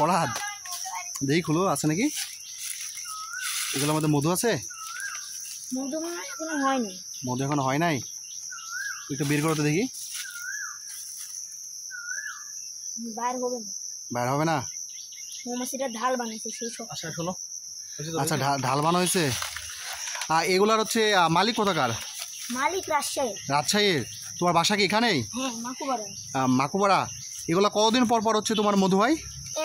ফরহাদ, দেখি খুলো আছে নাকি। এগুলোর মধ্যে মধু আছে? মধু এখনো হয়নি। মধু এখনো হয় নাই, একটু বের করো তো দেখি। বাইর হবে না। বাইর হবে না? মৌমাছিটা ঢাল বানাইছে সেই সব। আচ্ছা শোনো, আচ্ছা ঢাল বানা হয়েছে। এগুলার হচ্ছে মালিক কোথাকার? মালিক রাজশাহী। রাজশাহীর? তোমার বাসা কি এখানেই? হ্যাঁ, মাকুপাড়া। মাকুপাড়া। এগুলা কতদিন পর পর হচ্ছে তোমার মধু হয়?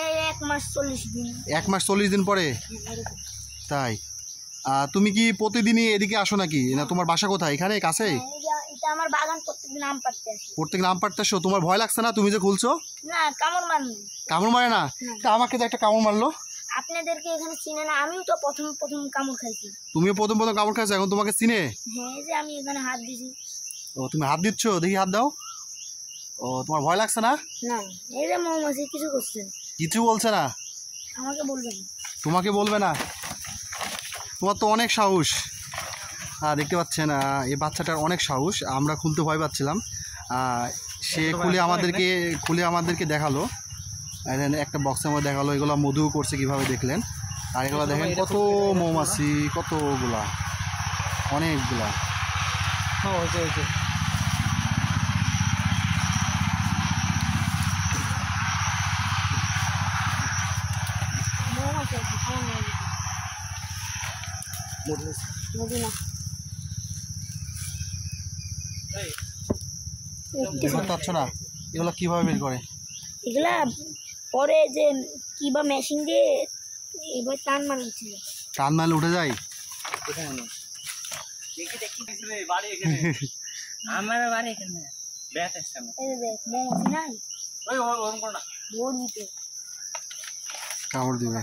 এই 1 মাস 40 দিন। 1 মাস 40 দিন পরে? তাই? তুমি কি প্রতিদিনই এদিকে আসো নাকি, না তোমার বাসা কোথায় এখানে কাছেই? এটা আমার বাগান, প্রত্যেকদিন আম পাড়তে আসি। প্রত্যেকদিন আম পাড়তে আসো? তোমার ভয় লাগছে না তুমি যে খুলছো? না, কামড় মারনি। কামড় মারে না? আমাকে তো একটা কামড় মারলো। আপনাদেরকে এখানে চিনে না, আমিও তো প্রথম কামড় খাইছি। তুমিও প্রথম কামড় খাইছো, এখন তোমাকে চিনে? হ্যাঁ, এই যে আমি এখানে হাত দিছি। ও তুমি হাত দিচ্ছ, দেখি হাত দাও। ও তোমার ভয় লাগছে না? না, এই যে মৌমাছি কিছু করছে, কিছু বলছে না? আমাকে বলবেন। তোমাকে বলবে না? তোমার তো অনেক সাহস। দেখতে পাচ্ছেন এই বাচ্চাটার অনেক সাহস। আমরা খুলতে ভয় পাচ্ছিলাম, সে খুলে আমাদেরকে দেখালো। একটা বক্সের মধ্যে দেখালো। এগুলো মধু করছে কিভাবে দেখলেন। আর এগুলো দেখেন কত মৌমাছি, কতগুলা, অনেকগুলা। বুঝতে পারছো না এগুলো কিভাবে বের করে? এগুলা পরে যে কিবা মেশিন দিয়ে এবার টান মারছিল। টান মারলে উঠে যায়? আমার বাড়ি এখানে ব্যাট আসছে না। এই দেখ মৌমাছি নাই, ওই ওরকম করো না, ভোর দিতে কামড় দিবে।